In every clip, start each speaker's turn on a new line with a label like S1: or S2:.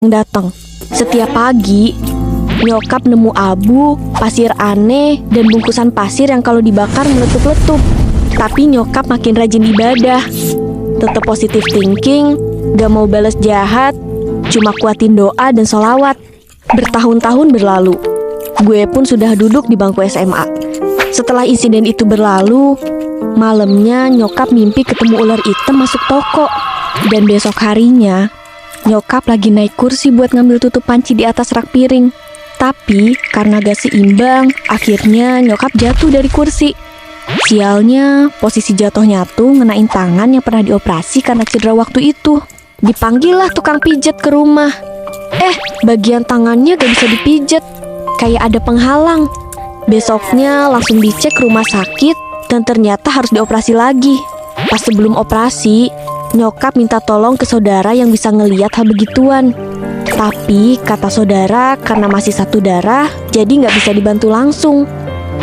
S1: datang. Setiap pagi, nyokap nemu abu, pasir aneh, dan bungkusan pasir yang kalau dibakar meletup-letup. Tapi nyokap makin rajin ibadah. Tetap positive thinking, gak mau balas jahat, cuma kuatin doa dan sholawat. Bertahun-tahun berlalu, gue pun sudah duduk di bangku SMA. Setelah insiden itu berlalu, malamnya nyokap mimpi ketemu ular hitam masuk toko. Dan besok harinya, nyokap lagi naik kursi buat ngambil tutup panci di atas rak piring. Tapi karena gak seimbang, akhirnya nyokap jatuh dari kursi. Sialnya, posisi jatuhnya tuh ngenain tangan yang pernah dioperasi karena cedera waktu itu. Dipanggil lah tukang pijet ke rumah. Bagian tangannya gak bisa dipijet, kayak ada penghalang. Besoknya langsung dicek ke rumah sakit dan ternyata harus dioperasi lagi. Pas sebelum operasi, nyokap minta tolong ke saudara yang bisa ngeliat hal begituan. Tapi kata saudara karena masih satu darah, jadi nggak bisa dibantu langsung.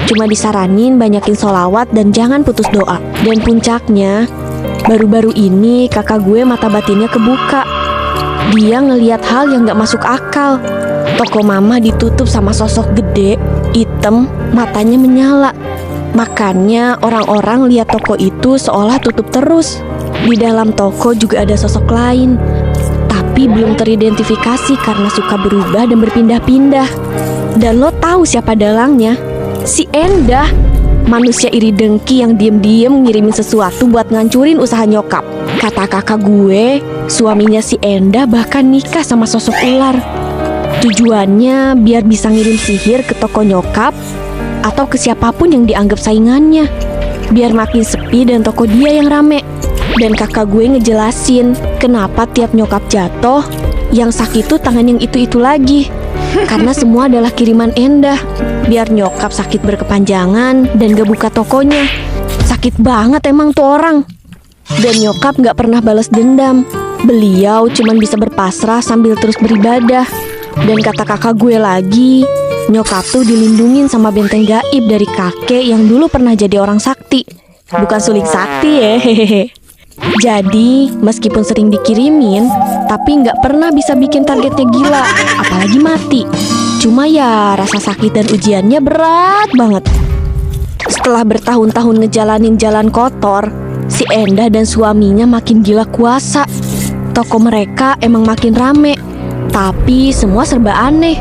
S1: Cuma disaranin banyakin sholawat dan jangan putus doa. Dan puncaknya, baru-baru ini kakak gue mata batinnya kebuka. Dia ngeliat hal yang nggak masuk akal. Toko mama ditutup sama sosok gede, hitam, matanya menyala. Makanya orang-orang lihat toko itu seolah tutup terus. Di dalam toko juga ada sosok lain, tapi belum teridentifikasi karena suka berubah dan berpindah-pindah. Dan lo tahu siapa dalangnya? Si Endah, manusia iri dengki yang diem-diem ngirimin sesuatu buat ngancurin usaha nyokap. Kata kakak gue, suaminya si Endah bahkan nikah sama sosok ular. Tujuannya biar bisa ngirim sihir ke toko nyokap atau ke siapapun yang dianggap saingannya, biar makin sepi dan toko dia yang rame. Dan kakak gue ngejelasin kenapa tiap nyokap jatuh, yang sakit tuh tangan yang itu-itu lagi. Karena semua adalah kiriman Endah, biar nyokap sakit berkepanjangan dan gak buka tokonya. Sakit banget emang tuh orang. Dan nyokap gak pernah balas dendam. Beliau cuman bisa berpasrah sambil terus beribadah. Dan kata kakak gue lagi, nyokap tuh dilindungin sama benteng gaib dari kakek yang dulu pernah jadi orang sakti. Bukan suling sakti ya, hehehe. Jadi, meskipun sering dikirimin, tapi nggak pernah bisa bikin targetnya gila, apalagi mati. Cuma ya, rasa sakit dan ujiannya berat banget. Setelah bertahun-tahun ngejalanin jalan kotor, si Endah dan suaminya makin gila kuasa. Toko mereka emang makin rame, tapi semua serba aneh.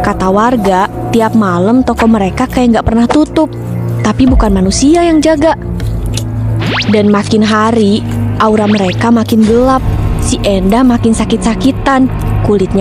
S1: Kata warga, tiap malam toko mereka kayak nggak pernah tutup, tapi bukan manusia yang jaga. Dan makin hari, aura mereka makin gelap. Si Endah makin sakit-sakitan, kulitnya